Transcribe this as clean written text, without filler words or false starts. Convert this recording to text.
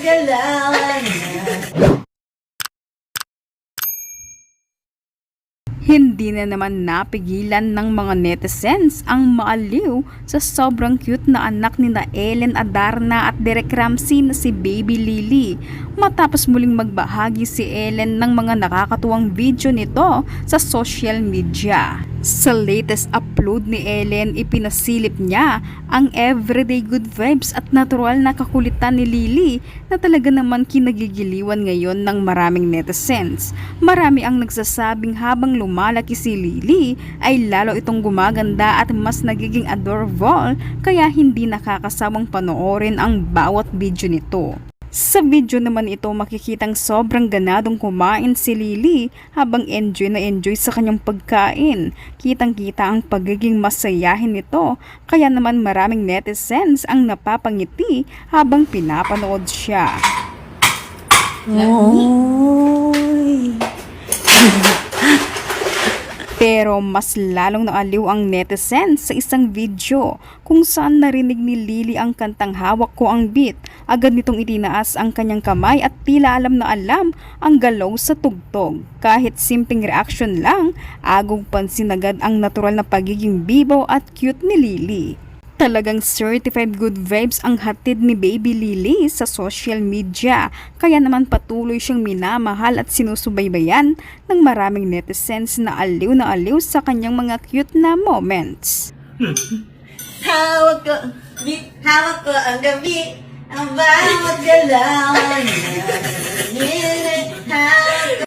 galawan na. Hindi na naman napigilan ng mga netizens ang maaliw sa sobrang cute na anak ni na Ellen Adarna at Derek Ramsey na si Baby Lily. Matapos muling magbahagi si Ellen ng mga nakakatuwang video nito sa social media. Sa latest upload ni Ellen, ipinasilip niya ang everyday good vibes at natural na kakulitan ni Lily na talaga naman kinagigiliwan ngayon ng maraming netizens. Marami ang nagsasabing habang lumalaki si Lily ay lalo itong gumaganda at mas nagiging adorable kaya hindi nakakasawang panoorin ang bawat video nito. Sa video naman ito makikitang sobrang ganadong kumain si Lily habang enjoy na enjoy sa kanyang pagkain. Kitang-kita ang pagiging masayahin nito kaya naman maraming netizens ang napapangiti habang pinapanood siya. Oy. Pero mas lalong naaliw ang netizens sa isang video kung saan narinig ni Lily ang kantang Hawak Ko Ang Beat. Agad nitong itinaas ang kanyang kamay at tila alam na alam ang galaw sa tugtog. Kahit simpleng reaction lang, agong pansin agad ang natural na pagiging bibo at cute ni Lily. Talagang certified good vibes ang hatid ni Baby Lily sa social media. Kaya naman patuloy siyang minamahal at sinusubaybayan ng maraming netizens na aliw sa kanyang mga cute na moments. Hawak ko, hawak ko ang gabi, ang bawat galawan na.